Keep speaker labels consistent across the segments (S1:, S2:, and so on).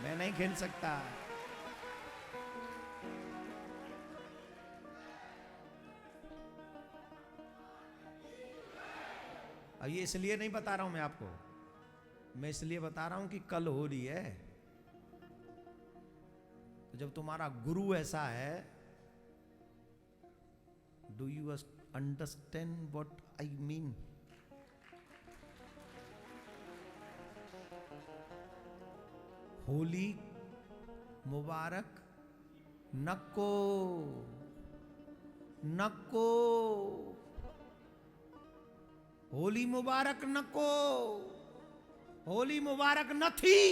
S1: मैं नहीं खेल सकता। अब ये इसलिए नहीं बता रहा हूं मैं आपको, मैं इसलिए बता रहा हूं कि कल होली है। तो जब तुम्हारा गुरु ऐसा है, do you understand what I mean? Holi मुबारक नको, नको, होली मुबारक नको, होली मुबारक नथी।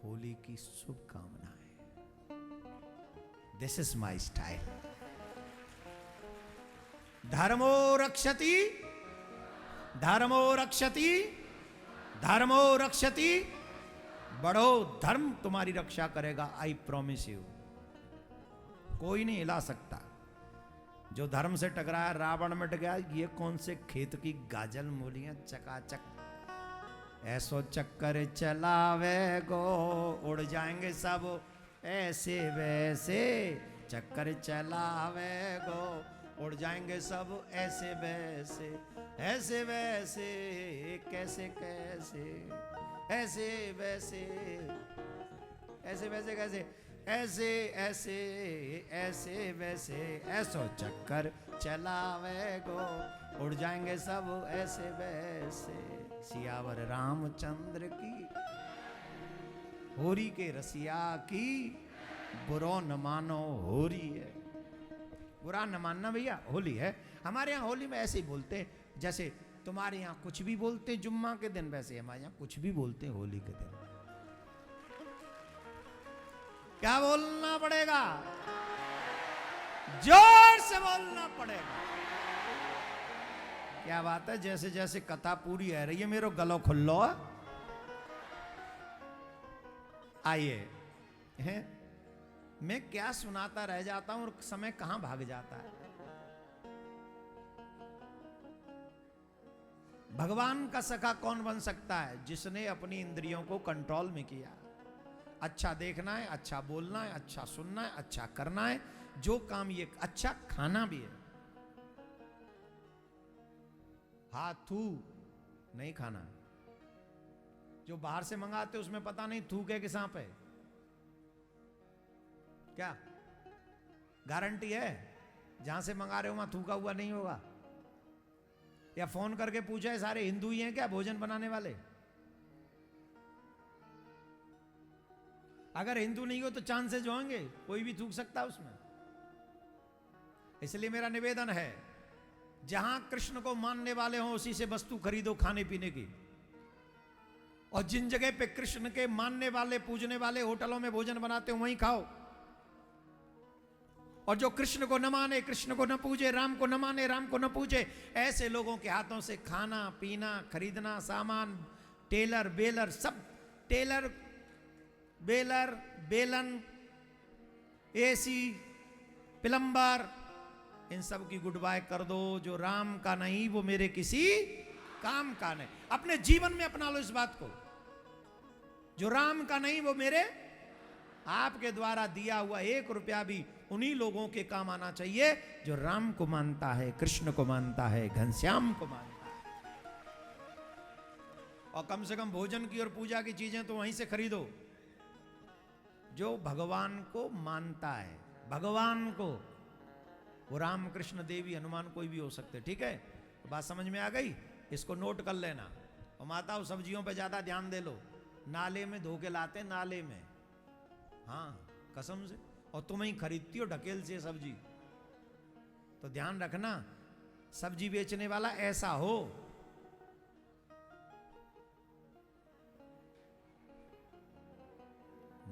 S1: होली की शुभकामनाएं। This is my style. धर्मो रक्षति, धर्मो रक्षति, धर्मो रक्षति। बढ़ो, धर्म तुम्हारी रक्षा करेगा, आई प्रॉमिस यू। कोई नहीं हिला सकता। जो धर्म से टकराया रावण मिट गया। ये कौन से खेत की गाजल मूलियां चकाचक ऐसो चक्कर चलावे गो, उड़ जाएंगे सब ऐसे वैसे। चक्कर चलावे गो, उड़ जाएंगे सब ऐसे वैसे, ऐसे वैसे, कैसे कैसे, ऐसे वैसे, ऐसे वैसे कैसे, ऐसे ऐसे, ऐसे वैसे, ऐसो चक्कर चलावे गो, उड़ जाएंगे सब ऐसे वैसे। सियावर रामचंद्र की, होरी के रसिया की, बुरो न मानो होरी है। बुरा न मानना भैया, होली है। हमारे यहाँ होली में ऐसे ही बोलते हैं, जैसे तुम्हारे यहाँ कुछ भी बोलते हैं जुम्मा के दिन, वैसे हमारे यहाँ कुछ भी बोलते हैं होली के दिन। क्या बोलना पड़ेगा? जोर से बोलना पड़ेगा। क्या बात है, जैसे जैसे कथा पूरी है रही है, मेरो गलो खुल्लो। आइए, हैं मैं क्या सुनाता रह जाता हूं और समय कहां भाग जाता है। भगवान का सखा कौन बन सकता है? जिसने अपनी इंद्रियों को कंट्रोल में किया। अच्छा देखना है, अच्छा बोलना है, अच्छा सुनना है, अच्छा करना है, जो काम ये, अच्छा खाना भी है। हाथू नहीं खाना। जो बाहर से मंगाते उसमें पता नहीं थूक है कि सांप है। क्या गारंटी है जहां से मंगा रहे हो वहां थूका हुआ नहीं होगा? या फोन करके पूछा है सारे हिंदू ही हैं क्या भोजन बनाने वाले? अगर हिंदू नहीं हो तो चांसेस होंगे कोई भी थूक सकता है उसमें। इसलिए मेरा निवेदन है, जहां कृष्ण को मानने वाले हों उसी से वस्तु खरीदो खाने पीने की। और जिन जगह पे कृष्ण के मानने वाले पूजने वाले होटलों में भोजन बनाते हो वहीं खाओ। और जो कृष्ण को न माने, कृष्ण को न पूजे, राम को न माने, राम को न पूजे, ऐसे लोगों के हाथों से खाना पीना खरीदना, सामान, टेलर बेलर, सब टेलर बेलर बेलन एसी प्लम्बर, इन सब की गुड बाय कर दो। जो राम का नहीं वो मेरे किसी काम का नहीं। अपने जीवन में अपना लो इस बात को। जो राम का नहीं वो मेरे, आपके द्वारा दिया हुआ 1 रुपया भी उन्हीं लोगों के काम आना चाहिए जो राम को मानता है, कृष्ण को मानता है, घनश्याम को मानता है। और कम से कम भोजन की और पूजा की चीजें तो वहीं से खरीदो जो भगवान को मानता है। भगवान को, वो राम कृष्ण देवी हनुमान कोई भी हो सकते। ठीक है, तो बात समझ में आ गई? इसको नोट कर लेना। और माताओं सब्जियों पे ज्यादा ध्यान दे लो। नाले में धो के लाते, नाले में, हाँ कसम से। और तुम ही खरीदती हो ढकेल से सब्जी, तो ध्यान रखना सब्जी बेचने वाला ऐसा हो।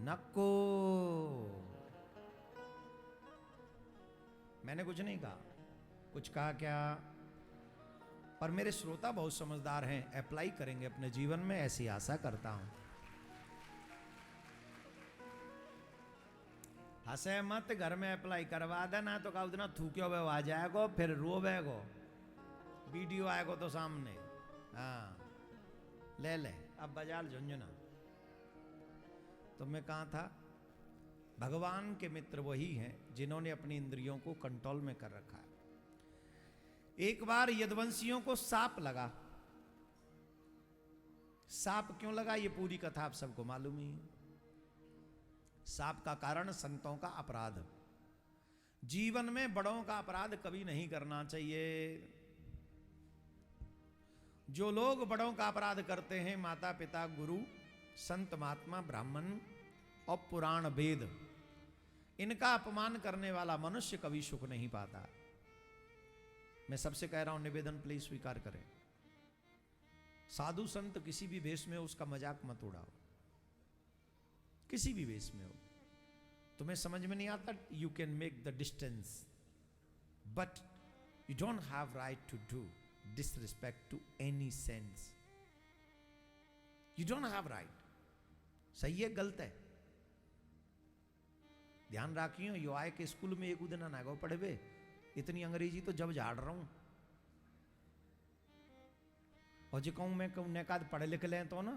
S1: नको, मैंने कुछ नहीं कहा। कुछ कहा क्या? पर मेरे श्रोता बहुत समझदार हैं, अप्लाई करेंगे अपने जीवन में, ऐसी आशा करता हूं। हंसे मत, घर में अप्लाई करवा देना तो का उतना थूक्यो वे आ जाएगो, फिर रोवेगो। वीडियो आएगा तो सामने, हाँ ले ले अब बाजार झुंझुना। तो मैं कहाँ था, भगवान के मित्र वही हैं जिन्होंने अपनी इंद्रियों को कंट्रोल में कर रखा है। एक बार यदुवंशियों को सांप लगा। सांप क्यों लगा ये पूरी कथा आप सबको मालूम ही है। सांप का कारण संतों का अपराध। जीवन में बड़ों का अपराध कभी नहीं करना चाहिए। जो लोग बड़ों का अपराध करते हैं, माता पिता, गुरु, संत महात्मा, ब्राह्मण और पुराण वेद, इनका अपमान करने वाला मनुष्य कभी सुख नहीं पाता। मैं सबसे कह रहा हूं, निवेदन प्लीज स्वीकार करें। साधु संत किसी भी वेश में उसका मजाक मत उड़ाओ, किसी भी वेश में हो। तुम्हें समझ में नहीं आता, you can make the distance, but you don't have right to do disrespect to any sense. You don't have right. सही है गलत है, ध्यान रखियो। यो आए के स्कूल में एक दिन ना गो पढ़े, इतनी अंग्रेजी तो जब झाड़ रहा हूं। और जो कहूं मैं कहूं नेकाद पढ़े लिख लें तो ना,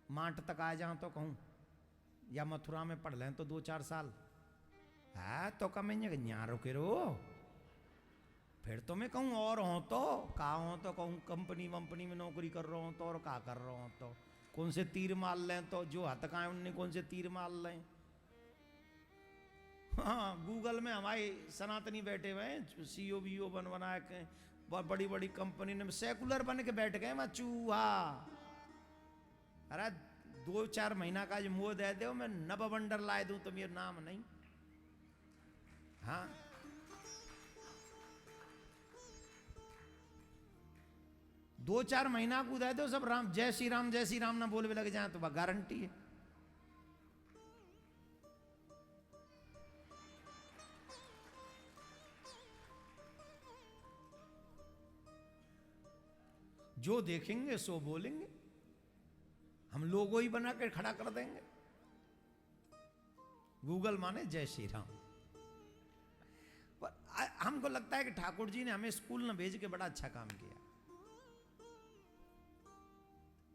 S1: माट तक आ जाऊं तो कहूं, या मथुरा में पढ़ लें तो 2-4 साल है तो कम यहाँ रुके रो। फिर तो मैं कहूं और हो तो कहा हो तो कहूं कंपनी वंपनी में नौकरी कर रहा हूं तो, और का कर रहा हूं तो, कौन से तीर मार लें तो, जो हथ का है उनने कौन से तीर मार लें। हाँ गूगल में हमारे सनातनी बैठे हुए हैं, सीओ बीओ बन बना के, बहुत बड़ी बड़ी कंपनी में सेकुलर बन के बैठ गए। मैं चूहा, अरे 2-4 महीना का जो मुंह दे दो, मैं नव बंडर लाए दूं तो मेरा नाम नहीं। हाँ 2-4 महीना को दे दो, सब राम जय श्री राम ना बोलने लग जाए तो वह गारंटी है। जो देखेंगे सो बोलेंगे, हम लोगो ही बना कर खड़ा कर देंगे। गूगल माने जय श्री राम। पर हमको लगता है कि ठाकुर जी ने हमें स्कूल न भेज के बड़ा अच्छा काम किया,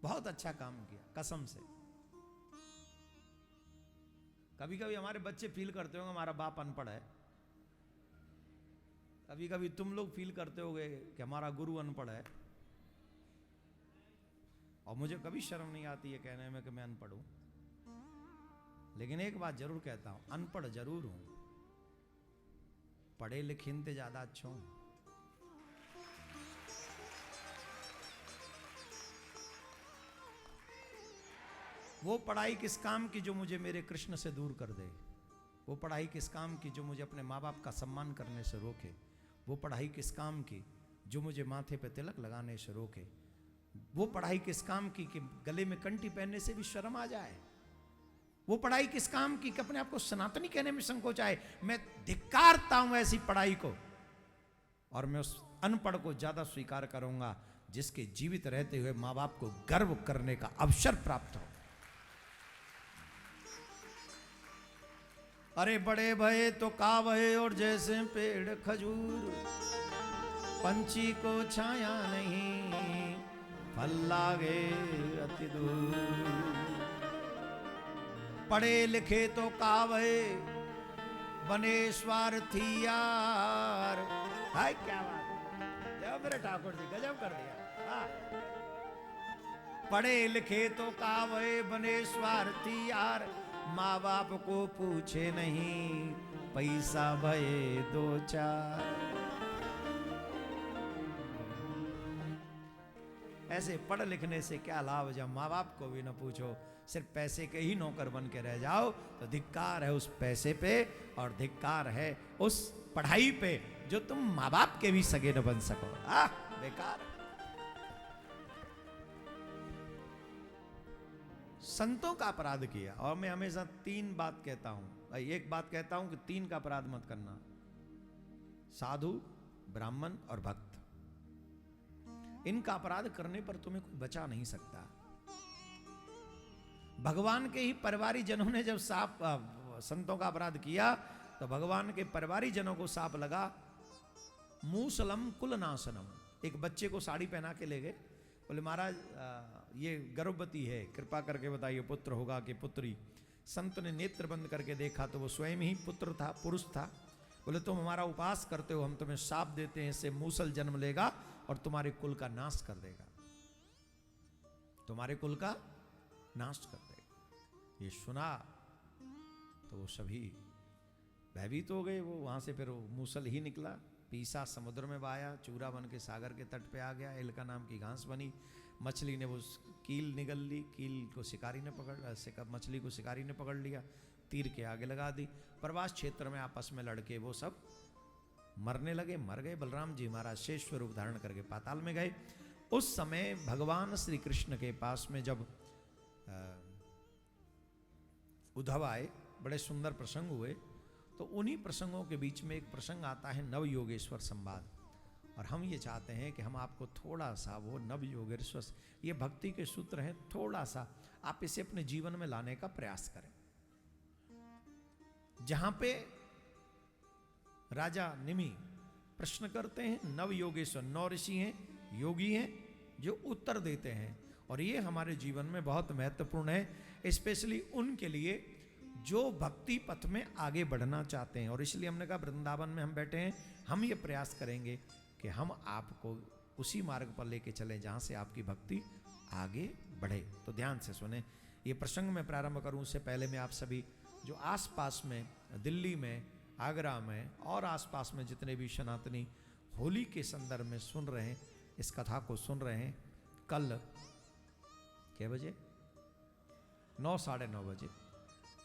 S1: बहुत अच्छा काम किया कसम से। कभी कभी हमारे बच्चे फील करते होंगे हमारा बाप अनपढ़ है, कभी कभी तुम लोग फील करते होगे कि हमारा गुरु अनपढ़ है। और मुझे कभी शर्म नहीं आती है कहने में कि मैं अनपढ़ हूं, लेकिन एक बात जरूर कहता हूं, अनपढ़ जरूर हूं, पढ़े लिखे से ज्यादा अच्छा हूं। वो पढ़ाई किस काम की जो मुझे मेरे कृष्ण से दूर कर दे। वो पढ़ाई किस काम की जो मुझे अपने माँ बाप का सम्मान करने से रोके। वो पढ़ाई किस काम की जो मुझे माथे पे तिलक लगाने से रोके। वो पढ़ाई किस काम की कि गले में कंठी पहनने से भी शर्म आ जाए। वो पढ़ाई किस काम की कि अपने आप को सनातनी कहने में संकोच आए। मैं धिक्कारता हूं ऐसी पढ़ाई को, और मैं उस अनपढ़ को ज्यादा स्वीकार करूंगा जिसके जीवित रहते हुए माँ बाप को गर्व करने का अवसर प्राप्त हो। अरे बड़े भये तो का भये, और जैसे पेड़ खजूर, पंछी को छाया नहीं, फल लागे अति दूर। पढ़े लिखे तो कावे, बने स्वार्थी यार। हाय क्या बात है मेरे ठाकुर जी, गजब कर दिया। हाँ। पढ़े लिखे तो कावे, बने स्वार्थी यार, माँ बाप को पूछे नहीं, पैसा भये 2-4। ऐसे पढ़ लिखने से क्या लाभ जब माँ बाप को भी न पूछो, सिर्फ पैसे के ही नौकर बन के रह जाओ तो धिक्कार है उस पैसे पे, और धिक्कार है उस पढ़ाई पे जो तुम माँ बाप के भी सगे न बन सको। बेकार। संतों का अपराध किया। और मैं हमेशा 3 बात कहता हूं, एक बात कहता हूं कि 3 का अपराध मत करना, साधु, ब्राह्मण और भक्त। इनका अपराध करने पर तुम्हें कोई बचा नहीं सकता। भगवान के ही परिवारी जनों ने जब संतों का अपराध किया तो भगवान के परिवारी जनों को साप लगा। मूसलम कुलनाशनम, एक बच्चे को साड़ी पहना के ले गए, बोले महाराज ये गर्भवती है, कृपा करके बताइए पुत्र होगा कि पुत्री। संत ने नेत्र बंद करके देखा तो वो स्वयं ही पुत्र था, पुरुष था। बोले तुम हमारा उपास करते हो, हम तुम्हें शाप देते हैं, इससे मूसल जन्म लेगा और तुम्हारे कुल का नाश कर देगा, तुम्हारे कुल का नाश कर देगा। ये सुना तो वो सभी भयभीत हो गए। वो वहां से फिर वो मूसल ही निकला, पीसा, समुद्र में बहाया, चूरा बन के सागर के तट पे आ गया। एलका नाम की घास बनी, मछली ने वो कील निगल ली, कील को शिकारी ने मछली को शिकारी ने पकड़ लिया, तीर के आगे लगा दी। प्रवास क्षेत्र में आपस में लड़के वो सब मरने लगे, मर गए। बलराम जी महाराज शेष स्वरूप धारण करके पाताल में गए। उस समय भगवान श्री कृष्ण के पास में जब उद्धव आए, बड़े सुंदर प्रसंग हुए। तो उन्हीं प्रसंगों के बीच में एक प्रसंग आता है नव योगेश्वर संवाद, और हम ये चाहते हैं कि हम आपको थोड़ा सा वो नव योगेश्वर, ये भक्ति के सूत्र हैं, थोड़ा सा आप इसे अपने जीवन में लाने का प्रयास करें। जहां पे राजा निमि प्रश्न करते हैं, नव योगेश्वर 9 ऋषि हैं, योगी हैं जो उत्तर देते हैं, और ये हमारे जीवन में बहुत महत्वपूर्ण है, स्पेशली उनके लिए जो भक्ति पथ में आगे बढ़ना चाहते हैं। और इसलिए हमने कहा वृंदावन में हम बैठे हैं, हम ये प्रयास करेंगे कि हम आपको उसी मार्ग पर लेके चलें जहां से आपकी भक्ति आगे बढ़े। तो ध्यान से सुने। ये प्रसंग मैं प्रारंभ करूं उससे पहले मैं आप सभी जो आसपास में, दिल्ली में, आगरा में और आसपास में जितने भी सनातनी होली के संदर्भ में सुन रहे हैं, इस कथा को सुन रहे हैं, कल क्या बजे 9, साढ़े 9 बजे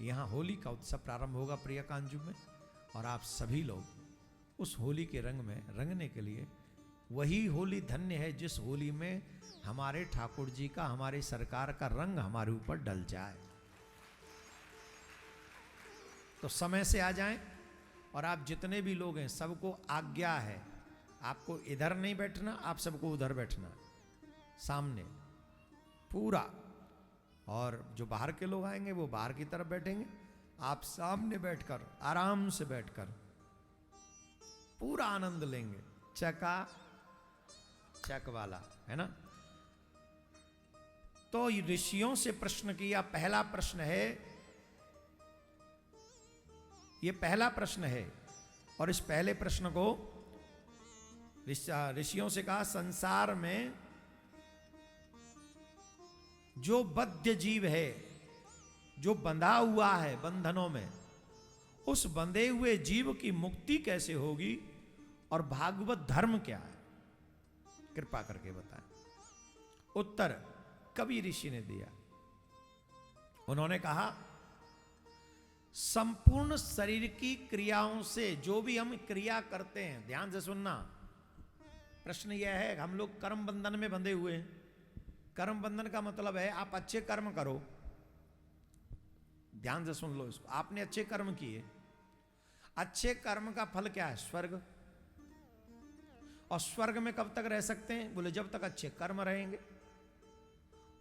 S1: यहाँ होली का उत्सव प्रारंभ होगा प्रियकांजू में, और आप सभी लोग उस होली के रंग में रंगने के लिए, वही होली धन्य है जिस होली में हमारे ठाकुर जी का, हमारी सरकार का रंग हमारे ऊपर डल जाए। तो समय से आ जाएं, और आप जितने भी लोग हैं सबको आज्ञा है, आपको इधर नहीं बैठना, आप सबको उधर बैठना सामने पूरा, और जो बाहर के लोग आएंगे वो बाहर की तरफ बैठेंगे, आप सामने बैठकर आराम से बैठकर पूरा आनंद लेंगे, चका चक वाला, है ना। तो ऋषियों से प्रश्न किया। पहला प्रश्न है, ये पहला प्रश्न है, और इस पहले प्रश्न को ऋषियों से कहा, संसार में जो बद्ध जीव है, जो बंधा हुआ है बंधनों में, उस बंधे हुए जीव की मुक्ति कैसे होगी और भागवत धर्म क्या है, कृपा करके बताएं। उत्तर कवि ऋषि ने दिया। उन्होंने कहा, संपूर्ण शरीर की क्रियाओं से जो भी हम क्रिया करते हैं, ध्यान से सुनना, प्रश्न यह है, हम लोग कर्म बंधन में बंधे हुए हैं। कर्म बंधन का मतलब है आप अच्छे कर्म करो, ध्यान से सुन लो इसको, आपने अच्छे कर्म किए, अच्छे कर्म का फल क्या है, स्वर्ग। और स्वर्ग में कब तक रह सकते हैं, बोले जब तक अच्छे कर्म रहेंगे।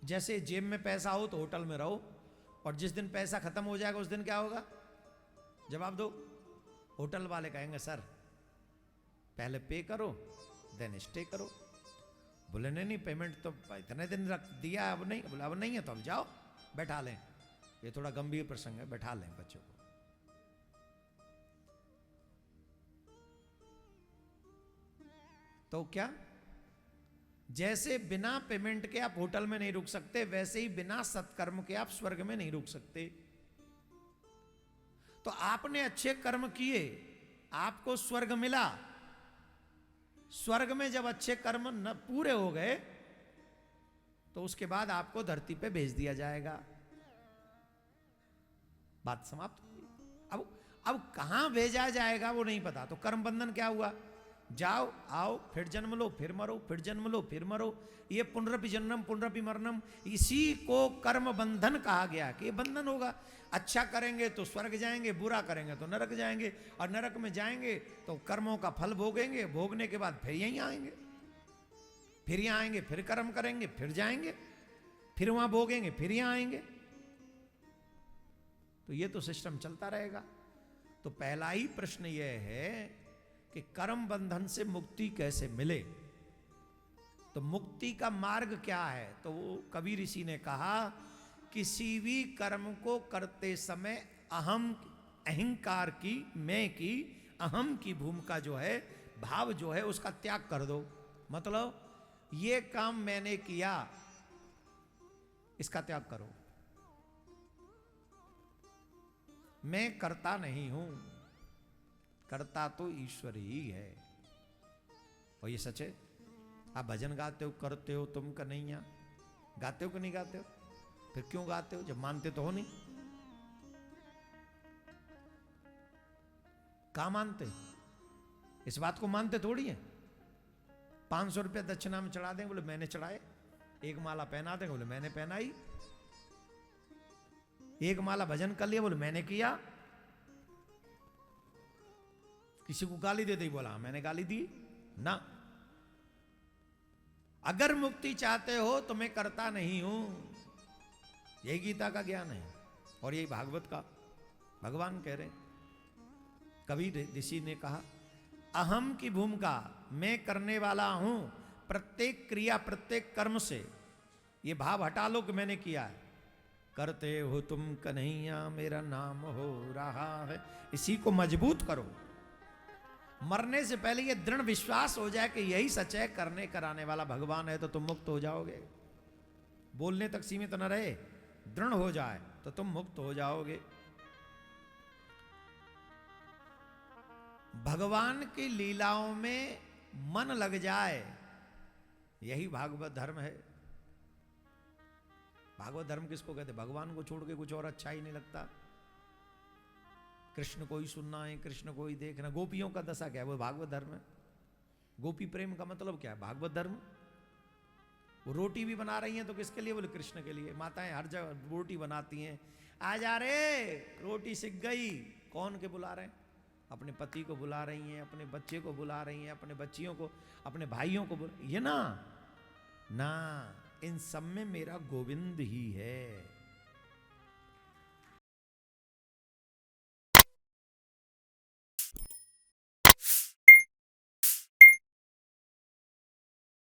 S1: जैसे जेब में पैसा हो तो होटल में रहो, और जिस दिन पैसा खत्म हो जाएगा उस दिन क्या होगा, जवाब दो। होटल वाले कहेंगे सर पहले पे करो देन स्टे करो। बोले नहीं पेमेंट तो इतने दिन रख दिया, अब नहीं। बोले अब नहीं है तो अब जाओ, बैठा लें। ये थोड़ा गंभीर प्रसंग है, बैठा लें बच्चों को। तो क्या, जैसे बिना पेमेंट के आप होटल में नहीं रुक सकते, वैसे ही बिना सत्कर्म के आप स्वर्ग में नहीं रुक सकते। तो आपने अच्छे कर्म किए, आपको स्वर्ग मिला। स्वर्ग में जब अच्छे कर्म न पूरे हो गए तो उसके बाद आपको धरती पे भेज दिया जाएगा, बात समाप्त हुई। अब कहां भेजा जाएगा वो नहीं पता। तो कर्म बंधन क्या हुआ, जाओ आओ फिर जन्म लो फिर मरो, फिर जन्म लो फिर मरो, ये पुनरपि जन्म पुनरपि मरणम, इसी को कर्म बंधन कहा गया कि ये बंधन होगा। अच्छा करेंगे तो स्वर्ग जाएंगे, बुरा करेंगे तो नरक जाएंगे, और नरक में जाएंगे तो कर्मों का फल भोगेंगे, भोगने के बाद फिर यहीं आएंगे, फिर यहाँ आएंगे, फिर कर्म करेंगे, फिर जाएंगे, फिर वहां भोगेंगे, फिर यहाँ आएंगे। तो ये तो सिस्टम चलता रहेगा। तो पहला ही प्रश्न यह है कि कर्म बंधन से मुक्ति कैसे मिले। तो मुक्ति का मार्ग क्या है? तो वो कबीर ऋषि ने कहा, किसी भी कर्म को करते समय अहंकार की, मैं की, अहम की भूमिका जो है, भाव जो है, उसका त्याग कर दो। मतलब ये काम मैंने किया, इसका त्याग करो। मैं करता नहीं हूं, करता तो ईश्वर ही है। और ये सच है। आप भजन गाते हो, करते हो तुम कन्हैया, गाते हो कि नहीं गाते हो? फिर क्यों गाते हो जब मानते तो हो नहीं? कहां मानते? इस बात को मानते थोड़ी है। 500 रुपया दक्षिणा में चढ़ा देंगे, बोले मैंने चढ़ाए। एक माला पहना देंगे, बोले मैंने पहनाई। एक माला भजन कर लिया, बोले मैंने किया। किसी को गाली दे दी, बोला मैंने गाली दी ना। अगर मुक्ति चाहते हो तो मैं करता नहीं हूं, यही गीता का ज्ञान है और यही भागवत का भगवान कह रहे। कबीर ऋषि ने कहा, अहम की भूमिका, मैं करने वाला हूं, प्रत्येक क्रिया प्रत्येक कर्म से ये भाव हटा लो कि मैंने किया है। करते हो तुम कन्हैया, मेरा नाम हो रहा है। इसी को मजबूत करो। मरने से पहले ये दृढ़ विश्वास हो जाए कि यही सच है, करने कराने वाला भगवान है, तो तुम मुक्त हो जाओगे। बोलने तक सीमित न रहे, दृढ़ हो जाए तो तुम मुक्त हो जाओगे। भगवान की लीलाओं में मन लग जाए, यही भागवत धर्म है। भागवत धर्म किसको कहते? भगवान को छोड़ के कुछ और अच्छा ही नहीं लगता। कृष्ण को ही सुनना है, कृष्ण को ही देखना। गोपियों का दशा क्या है? वो भागवत धर्म है। गोपी प्रेम का मतलब क्या है? भागवत धर्म। वो रोटी भी बना रही हैं तो किसके लिए? बोले कृष्ण के लिए। माताएं हर जगह रोटी बनाती हैं, आ जा रे रोटी सिक गई। कौन के बुला रहे हैं? अपने पति को बुला रही हैं, अपने बच्चे को बुला रही हैं, अपने बच्चियों को, अपने भाइयों को ये ना, इन सब में मेरा गोविंद ही है।